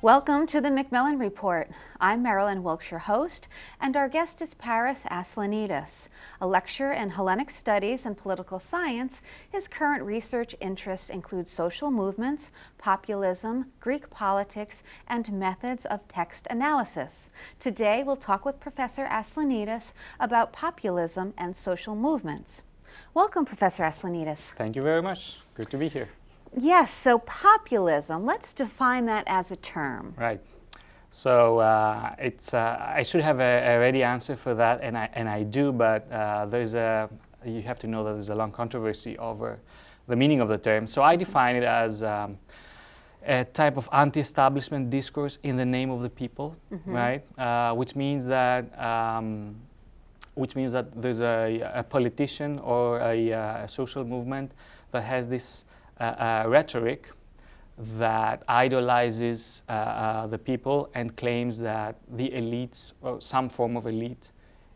Welcome to the Macmillan Report. I'm Marilyn Wilkes, your host, and our guest is Paris Aslanidis, a lecturer in Hellenic Studies and Political Science. His current research interests include social movements, populism, Greek politics, and methods of text analysis. Today, we'll talk with Professor Aslanidis about populism and social movements. Welcome, Professor Aslanidis. Thank you very much. Good to be here. Yes, so populism, let's define that as a term. Right. So I should have a ready answer for that, and I do, but you have to know that there's a long controversy over the meaning of the term. So I define it as a type of anti-establishment discourse in the name of the people, right? Which means that there's a politician or a social movement that has this rhetoric that idolizes the people and claims that the elites, or some form of elite,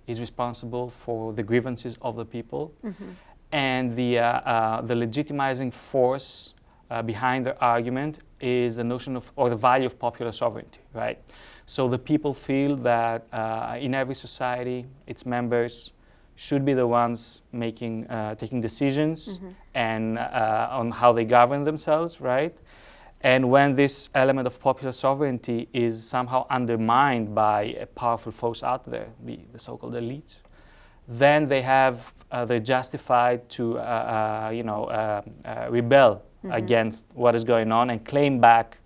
is responsible for the grievances of the people. And the legitimizing force behind their argument is the notion of, or the value of popular sovereignty, right? So the people feel that in every society, its members should be the ones taking decisions and on how they govern themselves, right? And when this element of popular sovereignty is somehow undermined by a powerful force out there, the so-called elites, then they're justified to rebel against what is going on and claim back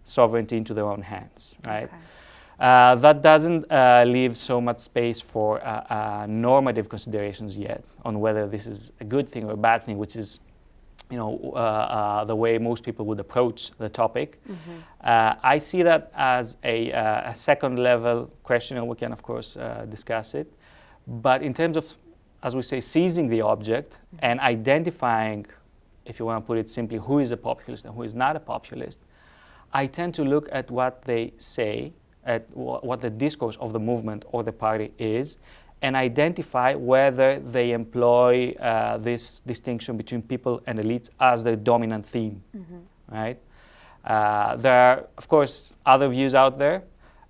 sovereignty into their own hands, right? Okay. That doesn't leave so much space for normative considerations yet on whether this is a good thing or a bad thing, which is, the way most people would approach the topic. I see that as a second-level question, and we can, of course, discuss it. But in terms of, as we say, seizing the object and identifying, if you want to put it simply, who is a populist and who is not a populist, I tend to look at what they say, at what the discourse of the movement or the party is, and identify whether they employ this distinction between people and elites as their dominant theme, right? There are, of course, other views out there.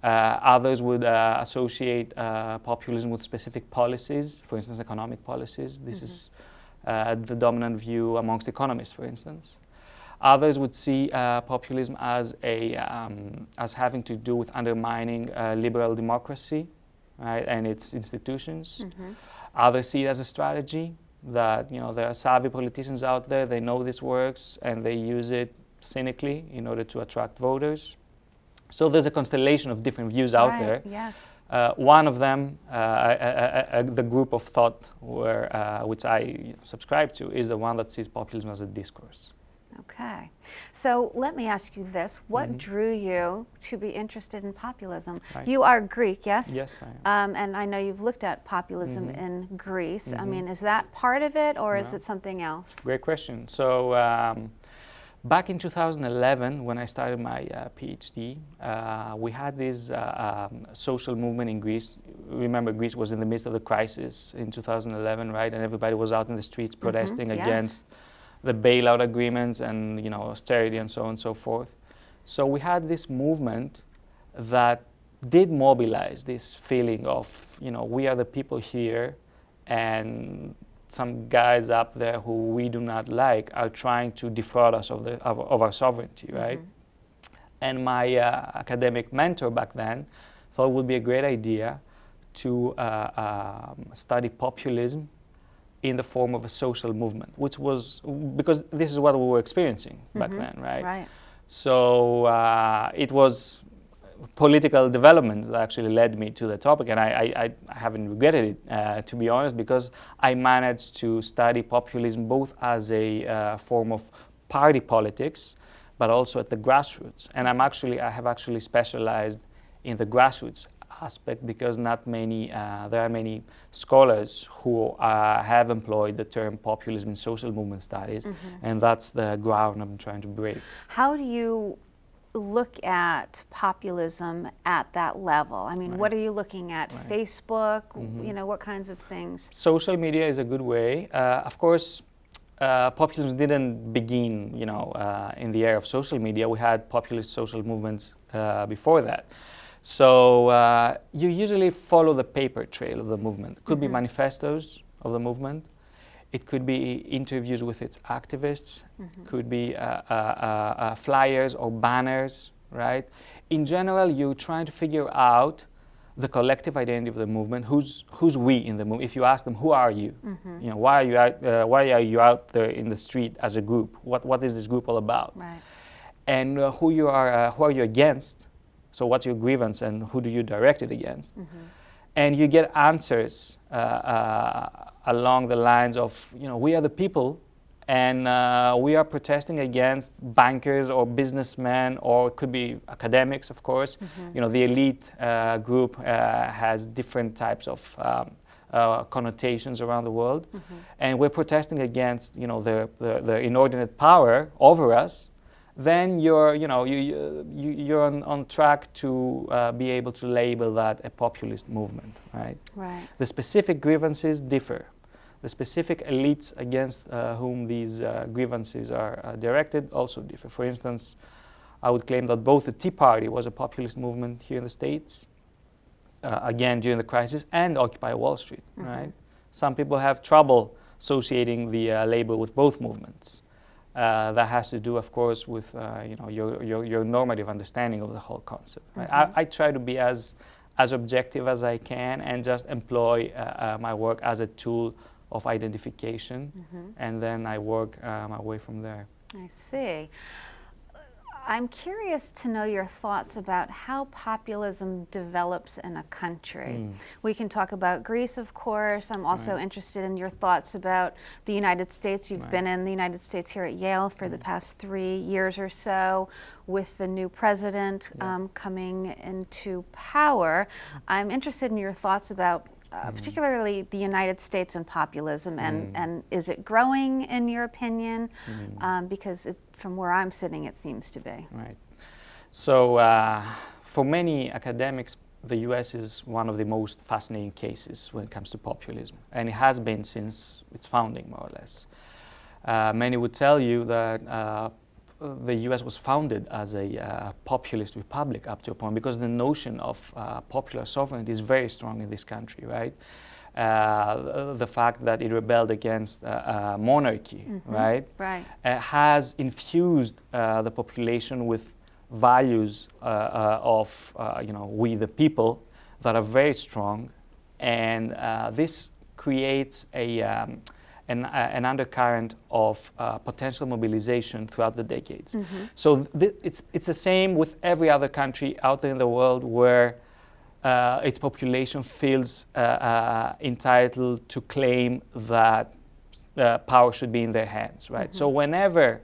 Others would associate populism with specific policies, for instance, economic policies. This is the dominant view amongst economists, for instance. Others would see populism as having to do with undermining liberal democracy, right, and its institutions. Others see it as a strategy that there are savvy politicians out there. They know this works and they use it cynically in order to attract voters. So there's a constellation of different views out there. Yes. One of them, the group of thought which I subscribe to, is the one that sees populism as a discourse. Okay. So let me ask you this. What drew you to be interested in populism? Right. You are Greek, yes? Yes, I am. And I know you've looked at populism in Greece. I mean, is that part of it or is it something else? Great question. So back in 2011, when I started my PhD, we had this social movement in Greece. Remember, Greece was in the midst of the crisis in 2011, right? And everybody was out in the streets protesting against the bailout agreements and austerity and so on and so forth. So we had this movement that did mobilize this feeling of we are the people here, and some guys up there who we do not like are trying to defraud us of our sovereignty, right? And my academic mentor back then thought it would be a great idea to study populism in the form of a social movement, which was, because this is what we were experiencing back then, right? Right. So it was political developments that actually led me to the topic, and I haven't regretted it, to be honest, because I managed to study populism both as a form of party politics, but also at the grassroots. And I have actually specialized in the grassroots aspect because there are many scholars who have employed the term populism in social movement studies, and that's the ground I'm trying to break. How do you look at populism at that level? I mean, what are you looking at? Facebook, what kinds of things? Social media is a good way. Of course, populism didn't begin, in the era of social media. We had populist social movements before that. So you usually follow the paper trail of the movement. It could be manifestos of the movement. It could be interviews with its activists. Could be flyers or banners, right? In general, you're trying to figure out the collective identity of the movement. Who's we in the movement? If you ask them, who are you? Why are you out there in the street as a group? What is this group all about? Right. And who are you against? So what's your grievance and who do you direct it against? And you get answers along the lines of, we are the people, and we are protesting against bankers or businessmen, or it could be academics, of course. The elite group has different types of connotations around the world, and we're protesting against, the inordinate power over us. Then you're on track to be able to label that a populist movement, right? Right. The specific grievances differ. The specific elites against whom these grievances are directed also differ. For instance, I would claim that both the Tea Party was a populist movement here in the States, again during the crisis, and Occupy Wall Street, right? Some people have trouble associating the label with both movements. That has to do, of course, with your normative understanding of the whole concept. Right? I try to be as objective as I can and just employ my work as a tool of identification, and then I work my way from there. I see. I'm curious to know your thoughts about how populism develops in a country. We can talk about Greece, of course. I'm also interested in your thoughts about the United States. You've been in the United States here at Yale for the past 3 years or so with the new president coming into power. I'm interested in your thoughts about particularly the United States and populism, and is it growing in your opinion? Because from where I'm sitting, it seems to be. Right. So for many academics, the US is one of the most fascinating cases when it comes to populism, and it has been since its founding, more or less. Many would tell you that the US was founded as a populist republic up to a point, because the notion of popular sovereignty is very strong in this country, right? The fact that it rebelled against monarchy, right? Right. Has infused the population with values of we the people that are very strong, and this creates an undercurrent of potential mobilization throughout the decades. So it's the same with every other country out there in the world where its population feels entitled to claim that power should be in their hands, right? So whenever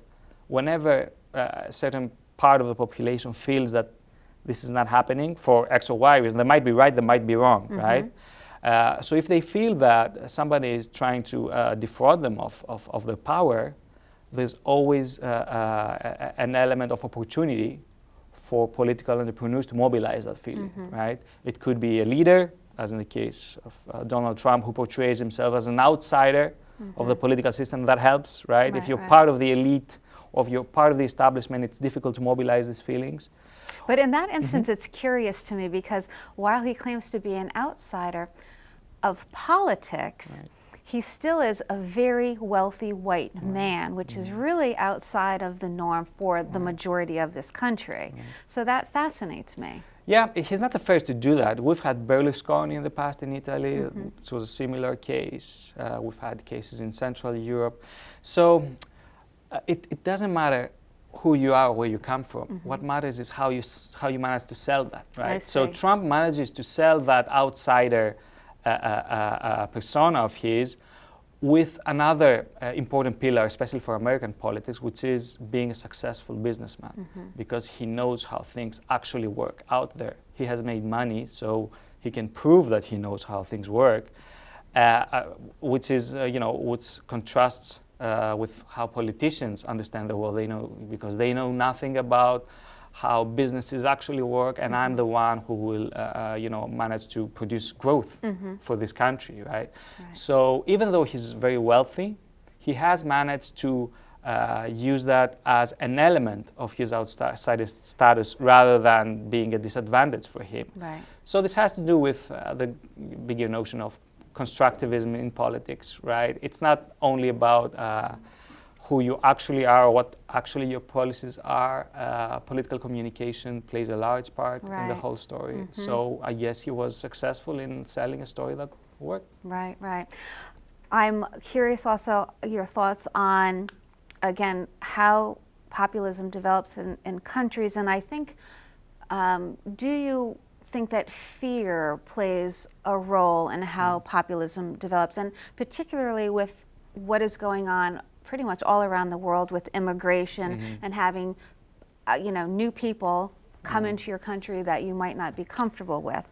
a certain part of the population feels that this is not happening for X or Y reason, they might be right, they might be wrong, right? So if they feel that somebody is trying to defraud them of their power, there's always an element of opportunity for political entrepreneurs to mobilize that feeling, right? It could be a leader, as in the case of Donald Trump, who portrays himself as an outsider of the political system. That helps, right? If you're part of the elite, or if you're part of the establishment, it's difficult to mobilize these feelings. But in that instance, it's curious to me, because while he claims to be an outsider of politics, he still is a very wealthy white man, which is really outside of the norm for the majority of this country. So that fascinates me. Yeah, he's not the first to do that. We've had Berlusconi in the past in Italy. It was a similar case. We've had cases in Central Europe. So it doesn't matter who you are or where you come from. What matters is how you manage to sell that, right? So Trump manages to sell that outsider persona of his with another important pillar, especially for American politics, which is being a successful businessman, because he knows how things actually work out there. He has made money, so he can prove that he knows how things work, which is, which contrasts with how politicians understand the world. They know, because they know nothing about how businesses actually work, and I'm the one who will, manage to produce growth for this country, right? So even though he's very wealthy, he has managed to use that as an element of his outsider status rather than being a disadvantage for him. Right. So this has to do with the bigger notion of constructivism in politics, right? It's not only about who you actually are or what actually your policies are. Political communication plays a large part in the whole story. So I guess he was successful in selling a story that worked. Right, right. I'm curious also your thoughts on, again, how populism develops in countries. And I think, do you think that fear plays a role in how populism develops, and particularly with what is going on pretty much all around the world with immigration and having new people come into your country that you might not be comfortable with?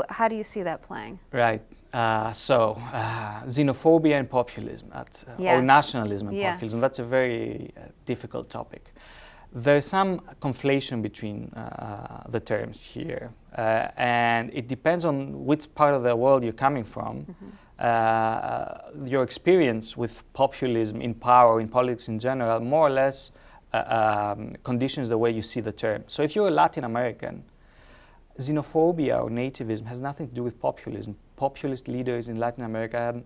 How do you see that playing? Right. Xenophobia and populism, or nationalism and populism, that's a very difficult topic. There's some conflation between the terms here, and it depends on which part of the world you're coming from. Your experience with populism in power, in politics in general, more or less conditions the way you see the term. So if you're a Latin American, xenophobia or nativism has nothing to do with populism. Populist leaders in Latin America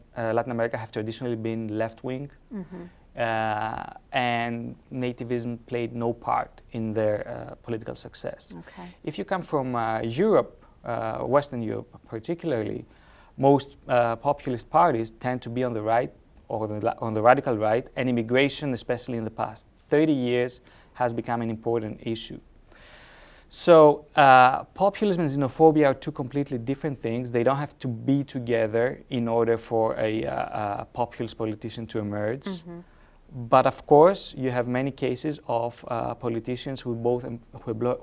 have traditionally been left-wing, and nativism played no part in their political success. Okay. If you come from Europe, Western Europe particularly, most populist parties tend to be on the right or on the radical right, and immigration, especially in the past 30 years, has become an important issue. So populism and xenophobia are two completely different things. They don't have to be together in order for a populist politician to emerge. But of course, you have many cases of politicians who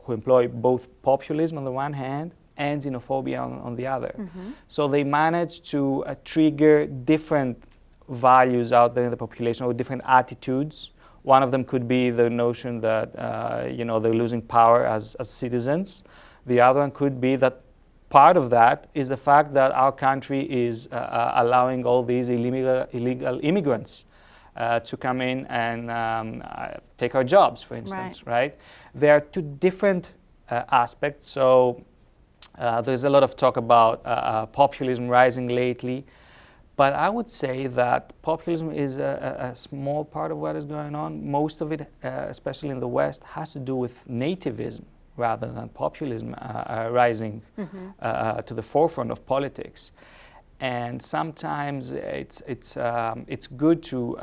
employ both populism on the one hand and xenophobia on the other. So they manage to trigger different values out there in the population, or different attitudes. One of them could be the notion that they're losing power as citizens. The other one could be that part of that is the fact that our country is allowing all these illegal immigrants to come in and take our jobs, for instance, right? There are two different aspects. So there's a lot of talk about populism rising lately. But I would say that populism is a small part of what is going on. Most of it, especially in the West, has to do with nativism rather than populism rising to the forefront of politics. And sometimes it's good to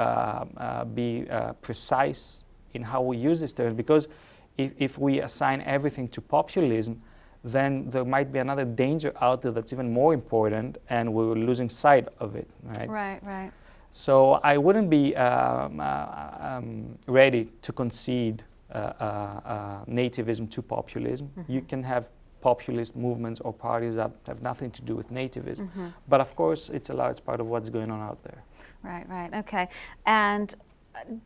be precise in how we use these terms, because if we assign everything to populism, then there might be another danger out there that's even more important, and we're losing sight of it, right? Right. So I wouldn't be ready to concede nativism to populism. You can have populist movements or parties that have nothing to do with nativism. But of course, it's a large part of what's going on out there. Right, okay. And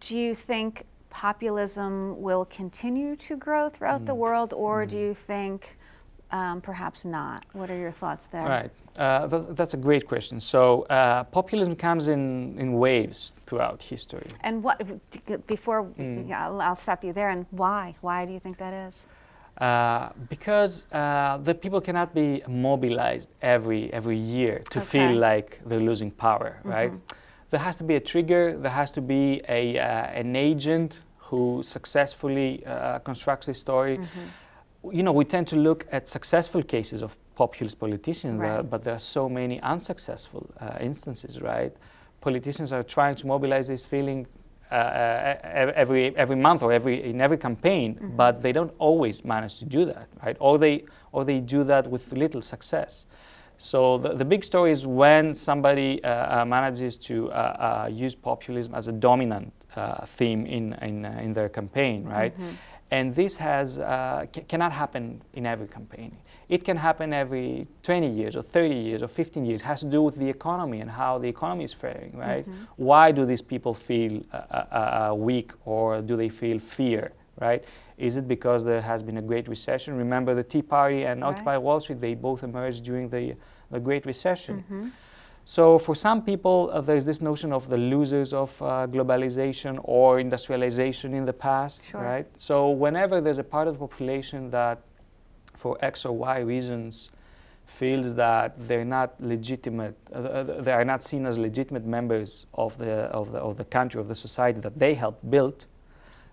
do you think populism will continue to grow throughout the world, or do you think perhaps not? What are your thoughts there? Right. That's a great question. So populism comes in waves throughout history. And what, before, I'll stop you there, and why? Why do you think that is? Because the people cannot be mobilized every year to feel like they're losing power, right? There has to be a trigger, there has to be an agent who successfully constructs a story. We tend to look at successful cases of populist politicians, but there are so many unsuccessful instances, right? Politicians are trying to mobilize this feeling every month or in every campaign, but they don't always manage to do that, right? Or they do that with little success. So the big story is when somebody manages to use populism as a dominant theme in their campaign, right? And this cannot happen in every campaign. It can happen every 20 years or 30 years or 15 years. It has to do with the economy and how the economy is faring, right? Why do these people feel weak, or do they feel fear, right? Is it because there has been a great recession? Remember the Tea Party and Occupy Wall Street, they both emerged during the Great Recession. So for some people, there's this notion of the losers of globalization or industrialization in the past, Sure. right? So whenever there's a part of the population that, for X or Y reasons, feels that they're not legitimate, they are not seen as legitimate members of the country, of the society that they helped build,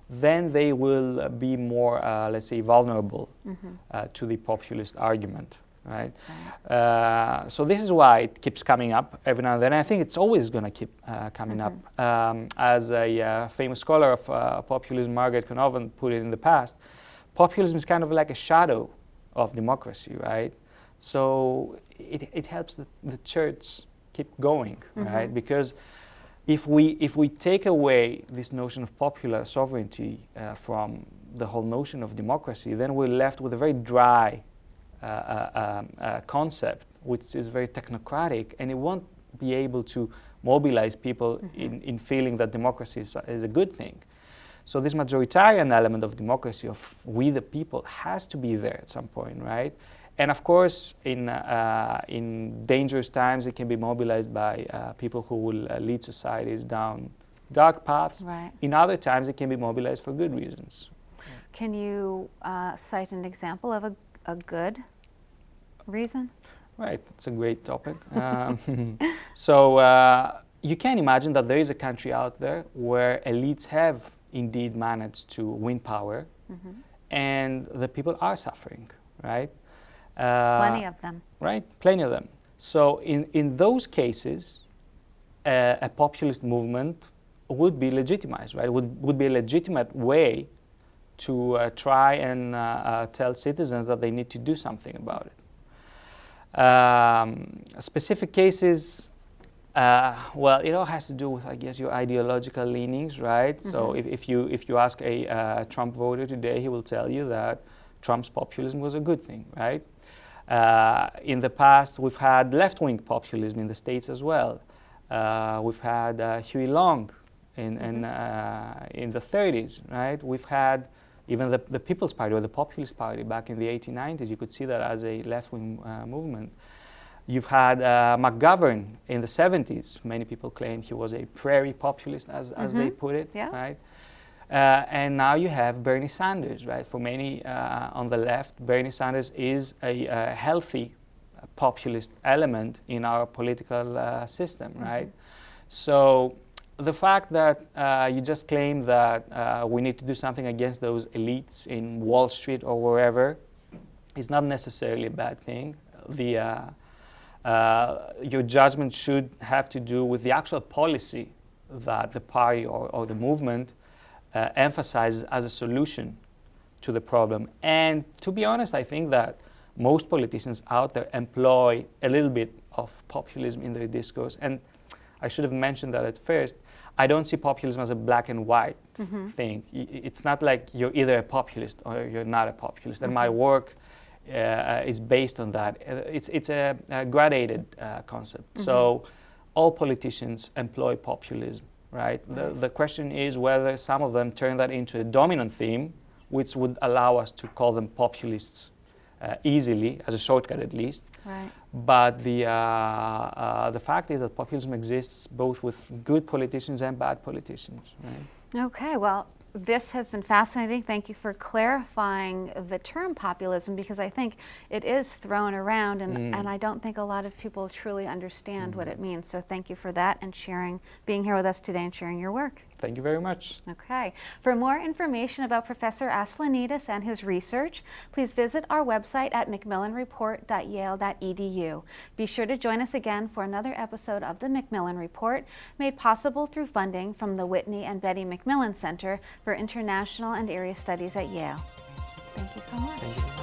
then they will be more, let's say, vulnerable to the populist argument. Right? So this is why it keeps coming up every now and then. I think it's always going to keep coming up. As a famous scholar of populism, Margaret Conovan, put it in the past, populism is kind of like a shadow of democracy, right? So it helps the church keep going, right? Because if we take away this notion of popular sovereignty from the whole notion of democracy, then we're left with a very dry concept, which is very technocratic, and it won't be able to mobilize people in feeling that democracy is a good thing. So this majoritarian element of democracy, of we the people, has to be there at some point, right? And of course, in dangerous times, it can be mobilized by people who will lead societies down dark paths. Right. In other times, it can be mobilized for good reasons. Can you cite an example of a good reason? Right, it's a great topic. So you can imagine that there is a country out there where elites have indeed managed to win power, and the people are suffering, right? Plenty of them. Right, plenty of them. So in those cases, a populist movement would be legitimized, right? Would be a legitimate way to try and tell citizens that they need to do something about it. Specific cases, well, it all has to do with, I guess, your ideological leanings, right? So if you ask a Trump voter today, he will tell you that Trump's populism was a good thing, right? In the past, we've had left-wing populism in the States as well. We've had Huey Long in the 30s, right? We've had even the People's Party or the Populist Party back in the 1890s. You could see that as a left-wing movement. You've had McGovern in the 70s. Many people claimed he was a prairie populist, as they put it, right? And now you have Bernie Sanders, right? For many on the left, Bernie Sanders is a healthy populist element in our political system, right? So the fact that you just claim that we need to do something against those elites in Wall Street or wherever is not necessarily a bad thing. Your judgment should have to do with the actual policy that the party or the movement emphasizes as a solution to the problem. And to be honest, I think that most politicians out there employ a little bit of populism in their discourse. And I should have mentioned that at first. I don't see populism as a black and white thing. It's not like you're either a populist or you're not a populist. And my work is based on that. It's a gradated concept. So all politicians employ populism, right? The question is whether some of them turn that into a dominant theme, which would allow us to call them populists easily, as a shortcut at least. Right. But the fact is that populism exists both with good politicians and bad politicians, right? Okay, well, this has been fascinating. Thank you for clarifying the term populism, because I think it is thrown around and I don't think a lot of people truly understand what it means. So thank you for that and being here with us today and sharing your work. Thank you very much. Okay. For more information about Professor Aslanidis and his research, please visit our website at macmillanreport.yale.edu. Be sure to join us again for another episode of the Macmillan Report, made possible through funding from the Whitney and Betty Macmillan Center for International and Area Studies at Yale. Thank you so much. Thank you.